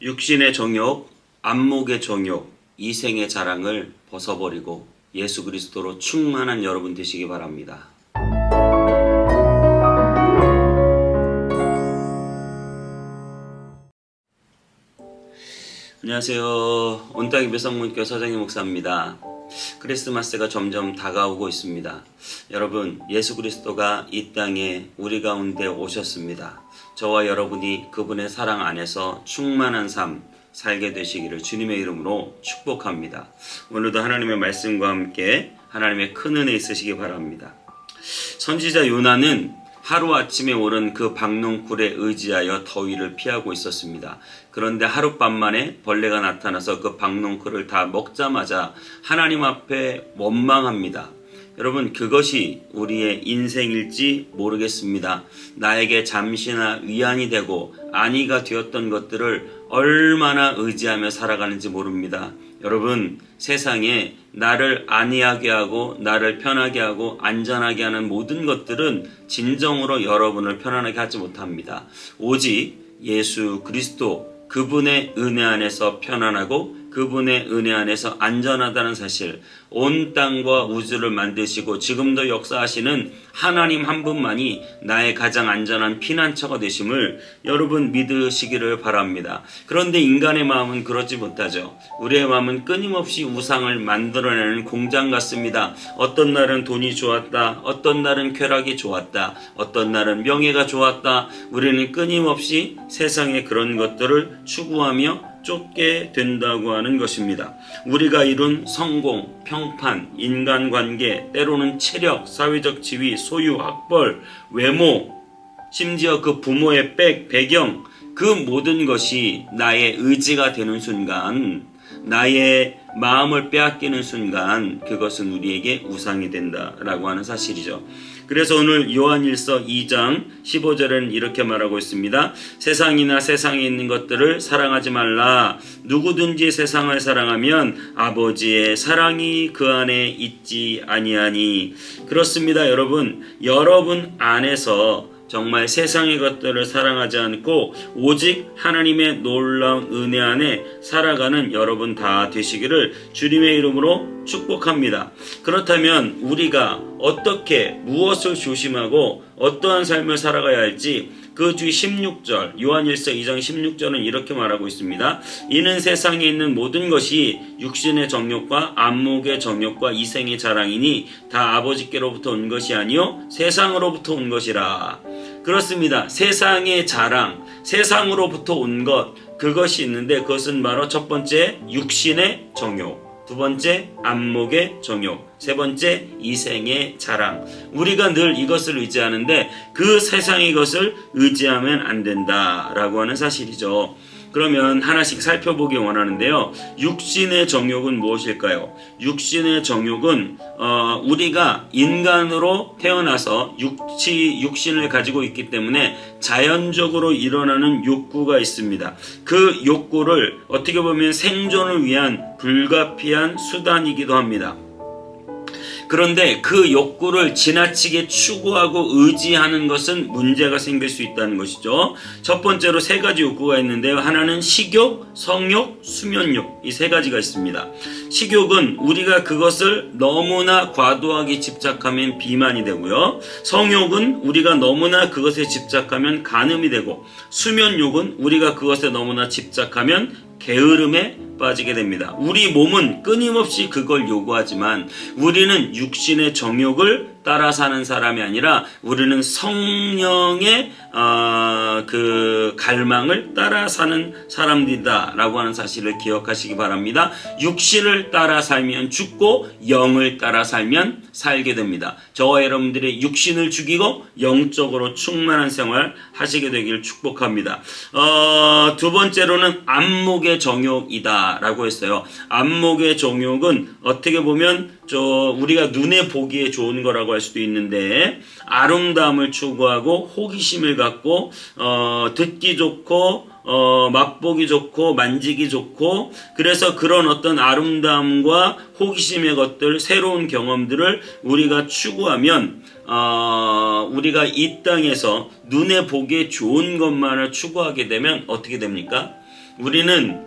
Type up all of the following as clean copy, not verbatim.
육신의 정욕, 안목의 정욕, 이생의 자랑을 벗어버리고 예수 그리스도로 충만한 여러분 되시기 바랍니다. 안녕하세요. 온땅의 묘성문교 서정희 목사입니다. 크리스마스가 점점 다가오고 있습니다. 여러분, 예수 그리스도가 이 땅에 우리 가운데 오셨습니다. 저와 여러분이 그분의 사랑 안에서 충만한 삶 살게 되시기를 주님의 이름으로 축복합니다. 오늘도 하나님의 말씀과 함께 하나님의 큰 은혜 있으시기 바랍니다. 선지자 요나는 하루아침에 오른 그 박농쿨에 의지하여 더위를 피하고 있었습니다. 그런데 하룻밤만에 벌레가 나타나서 그 박농쿨을 다 먹자마자 하나님 앞에 원망합니다. 여러분, 그것이 우리의 인생일지 모르겠습니다. 나에게 잠시나 위안이 되고 안위가 되었던 것들을 얼마나 의지하며 살아가는지 모릅니다. 여러분, 세상에 나를 안위하게 하고 나를 편하게 하고 안전하게 하는 모든 것들은 진정으로 여러분을 편안하게 하지 못합니다. 오직 예수 그리스도 그분의 은혜 안에서 편안하고 그분의 은혜 안에서 안전하다는 사실, 온 땅과 우주를 만드시고 지금도 역사하시는 하나님 한 분만이 나의 가장 안전한 피난처가 되심을 여러분 믿으시기를 바랍니다. 그런데 인간의 마음은 그렇지 못하죠. 우리의 마음은 끊임없이 우상을 만들어내는 공장 같습니다. 어떤 날은 돈이 좋았다, 어떤 날은 쾌락이 좋았다, 어떤 날은 명예가 좋았다. 우리는 끊임없이 세상의 그런 것들을 추구하며 쫓게 된다고 하는 것입니다. 우리가 이룬 성공, 평판, 인간관계, 때로는 체력, 사회적 지위, 소유, 학벌, 외모, 심지어 그 부모의 배경, 그 모든 것이 나의 의지가 되는 순간, 나의 마음을 빼앗기는 순간 그것은 우리에게 우상이 된다라고 하는 사실이죠. 그래서 오늘 요한일서 2장 15절에는 이렇게 말하고 있습니다. 세상이나 세상에 있는 것들을 사랑하지 말라. 누구든지 세상을 사랑하면 아버지의 사랑이 그 안에 있지 아니하니. 그렇습니다. 여러분 안에서 정말 세상의 것들을 사랑하지 않고 오직 하나님의 놀라운 은혜 안에 살아가는 여러분 다 되시기를 주님의 이름으로 축복합니다. 그렇다면 우리가 어떻게 무엇을 조심하고 어떠한 삶을 살아가야 할지 그 뒤 16절 요한일서 2장 16절은 이렇게 말하고 있습니다. 이는 세상에 있는 모든 것이 육신의 정욕과 안목의 정욕과 이생의 자랑이니 다 아버지께로부터 온 것이 아니요 세상으로부터 온 것이라. 그렇습니다. 세상의 자랑, 세상으로부터 온 것, 그것이 있는데 그것은 바로 첫 번째 육신의 정욕, 두 번째 안목의 정욕, 세 번째 이생의 자랑. 우리가 늘 이것을 의지하는데 그 세상의 것을 의지하면 안 된다라고 하는 사실이죠. 그러면 하나씩 살펴보기 원하는데요. 육신의 정욕은 무엇일까요? 육신의 정욕은 우리가 인간으로 태어나서 육신을 가지고 있기 때문에 자연적으로 일어나는 욕구가 있습니다. 그 욕구를 어떻게 보면 생존을 위한 불가피한 수단이기도 합니다. 그런데 그 욕구를 지나치게 추구하고 의지하는 것은 문제가 생길 수 있다는 것이죠. 첫 번째로 세 가지 욕구가 있는데요. 하나는 식욕, 성욕, 수면욕, 이 세 가지가 있습니다. 식욕은 우리가 그것을 너무나 과도하게 집착하면 비만이 되고요. 성욕은 우리가 너무나 그것에 집착하면 간음이 되고, 수면욕은 우리가 그것에 너무나 집착하면 게으름에 빠지게 됩니다. 우리 몸은 끊임없이 그걸 요구하지만 우리는 육신의 정욕을 따라 사는 사람이 아니라 우리는 성령의 그 갈망을 따라 사는 사람들이다 라고 하는 사실을 기억하시기 바랍니다. 육신을 따라 살면 죽고 영을 따라 살면 살게 됩니다. 저와 여러분들의 육신을 죽이고 영적으로 충만한 생활 하시게 되길 축복합니다. 두 번째로는 안목의 정욕이다 라고 했어요. 안목의 정욕은 어떻게 보면 우리가 눈에 보기에 좋은 거라고 할 수도 있는데, 아름다움을 추구하고 호기심을 갖고 듣기 좋고 맛보기 좋고 만지기 좋고, 그래서 그런 어떤 아름다움과 호기심의 것들, 새로운 경험들을 우리가 추구하면 우리가 이 땅에서 눈에 보기에 좋은 것만을 추구하게 되면 어떻게 됩니까? 우리는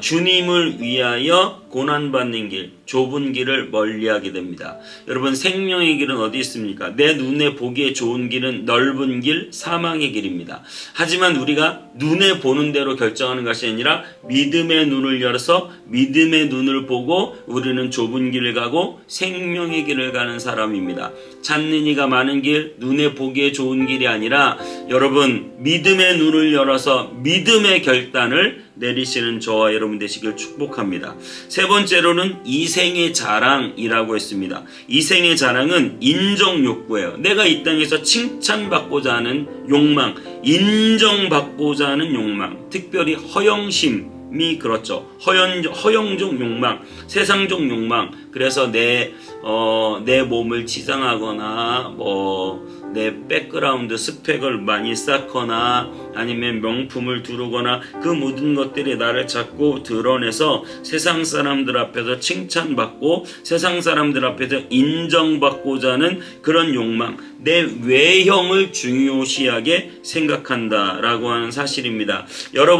주님을 위하여 고난받는 길, 좁은 길을 멀리하게 됩니다. 여러분, 생명의 길은 어디 있습니까? 내 눈에 보기에 좋은 길은 넓은 길, 사망의 길입니다. 하지만 우리가 눈에 보는 대로 결정하는 것이 아니라 믿음의 눈을 열어서 믿음의 눈을 보고 우리는 좁은 길을 가고 생명의 길을 가는 사람입니다. 찾는 이가 많은 길, 눈에 보기에 좋은 길이 아니라 여러분, 믿음의 눈을 열어서 믿음의 결단을 내리시는 저와 여러분 되시길 축복합니다. 세 번째로는 이생의 자랑이라고 했습니다. 이생의 자랑은 인정 욕구예요. 내가 이 땅에서 칭찬받고자 하는 욕망, 인정받고자 하는 욕망, 특별히 허영심이 그렇죠. 허영적 욕망, 세상적 욕망. 그래서 내 몸을 치장하거나 내 백그라운드 스펙을 많이 쌓거나 아니면 명품을 두르거나 그 모든 것들이 나를 자꾸 드러내서 세상 사람들 앞에서 칭찬받고 세상 사람들 앞에서 인정받고자 하는 그런 욕망, 내 외형을 중요시하게 생각한다라고 하는 사실입니다.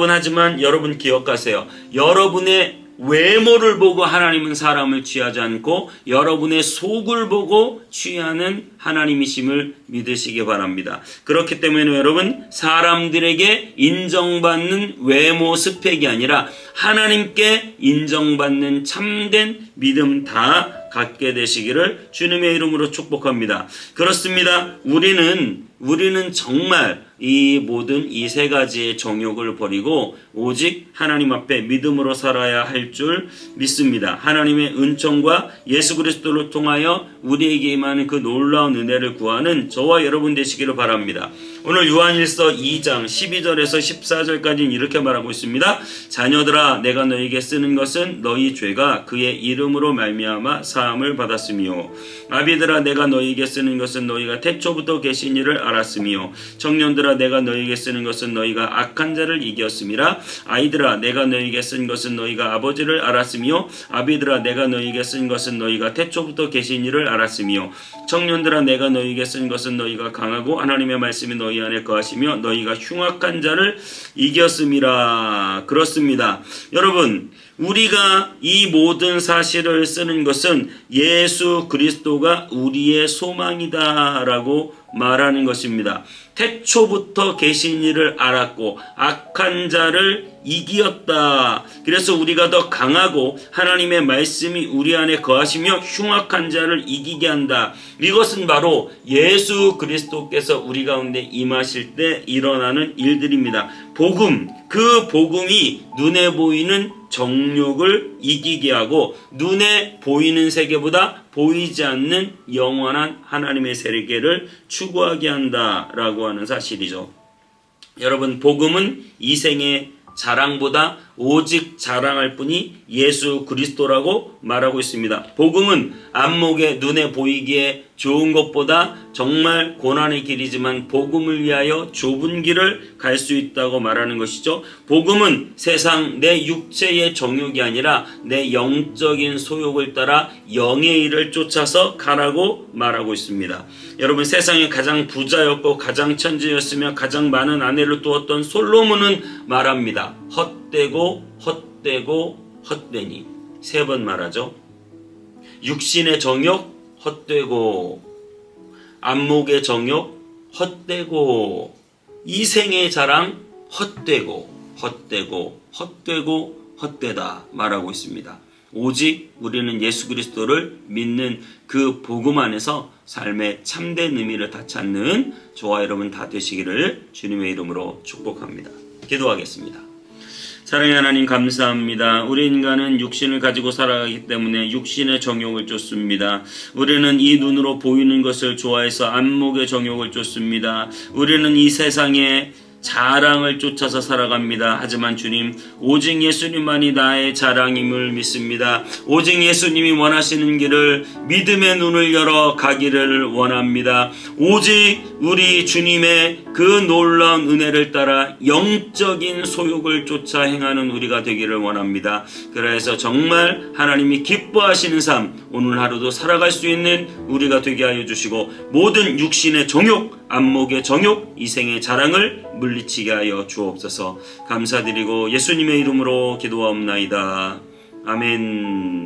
하지만 여러분 기억하세요. 여러분의 외모를 보고 하나님은 사람을 취하지 않고 여러분의 속을 보고 취하는 하나님이심을 믿으시기 바랍니다. 그렇기 때문에 여러분, 사람들에게 인정받는 외모 스펙이 아니라 하나님께 인정받는 참된 믿음 다 갖게 되시기를 주님의 이름으로 축복합니다. 그렇습니다. 우리는 정말 이 모든 이 세 가지의 정욕을 버리고 오직 하나님 앞에 믿음으로 살아야 할 줄 믿습니다. 하나님의 은총과 예수 그리스도를 통하여 우리에게 임하는 그 놀라운 은혜를 구하는 저와 여러분 되시기를 바랍니다. 오늘 요한일서 2장 12절에서 14절까지는 이렇게 말하고 있습니다. 자녀들아, 내가 너희에게 쓰는 것은 너희 죄가 그의 이름으로 말미암아 사함을 받았으며, 아비들아, 내가 너희에게 쓰는 것은 너희가 태초부터 계신 이를 알았으며, 청년들아, 내가 너희에게 쓰는 것은 너희가 악한 자를 이겼음이라. 아이들아, 내가 너희에게 쓴 것은 너희가 아버지를 알았으며, 아비들아, 내가 너희에게 쓴 것은 너희가 태초부터 계신 이를 알았으며, 청년들아, 내가 너희에게 쓴 것은 너희가 강하고 하나님의 말씀이 너희 안에 거하시며 너희가 흉악한 자를 이겼음이라. 그렇습니다. 여러분, 우리가 이 모든 사실을 쓰는 것은 예수 그리스도가 우리의 소망이다라고 말하는 것입니다. 태초부터 계신 이를 알았고 악한 자를 이기었다. 그래서 우리가 더 강하고 하나님의 말씀이 우리 안에 거하시며 흉악한 자를 이기게 한다. 이것은 바로 예수 그리스도께서 우리 가운데 임하실 때 일어나는 일들입니다. 복음, 그 복음이 눈에 보이는 정욕을 이기게 하고 눈에 보이는 세계보다 보이지 않는 영원한 하나님의 세계를 추구하게 한다라고 하는 사실이죠. 여러분, 복음은 이 생의 자랑보다 오직 자랑할 분이 예수 그리스도라고 말하고 있습니다. 복음은 안목에 눈에 보이기에 좋은 것보다 정말 고난의 길이지만 복음을 위하여 좁은 길을 갈 수 있다고 말하는 것이죠. 복음은 세상 내 육체의 정욕이 아니라 내 영적인 소욕을 따라 영의 일을 쫓아서 가라고 말하고 있습니다. 여러분, 세상에 가장 부자였고 가장 천재였으며 가장 많은 아내를 두었던 솔로몬은 말합니다. 헛되고 헛되니. 3번 말하죠. 육신의 정욕 헛되고, 안목의 정욕 헛되고, 이생의 자랑 헛되다 말하고 있습니다. 오직 우리는 예수 그리스도를 믿는 그 복음 안에서 삶의 참된 의미를 다 찾는 저와 여러분 다 되시기를 주님의 이름으로 축복합니다. 기도하겠습니다. 사랑의 하나님, 감사합니다. 우리 인간은 육신을 가지고 살아가기 때문에 육신의 정욕을 쫓습니다. 우리는 이 눈으로 보이는 것을 좋아해서 안목의 정욕을 쫓습니다. 우리는 이 세상에 자랑을 쫓아서 살아갑니다. 하지만 주님, 오직 예수님만이 나의 자랑임을 믿습니다. 오직 예수님이 원하시는 길을 믿음의 눈을 열어 가기를 원합니다. 오직 우리 주님의 그 놀라운 은혜를 따라 영적인 소욕을 쫓아 행하는 우리가 되기를 원합니다. 그래서 정말 하나님이 기뻐하시는 삶, 오늘 하루도 살아갈 수 있는 우리가 되게 하여 주시고 모든 육신의 정욕, 안목의 정욕, 이생의 자랑을 물리치게 하여 주옵소서. 감사드리고 예수님의 이름으로 기도하옵나이다. 아멘.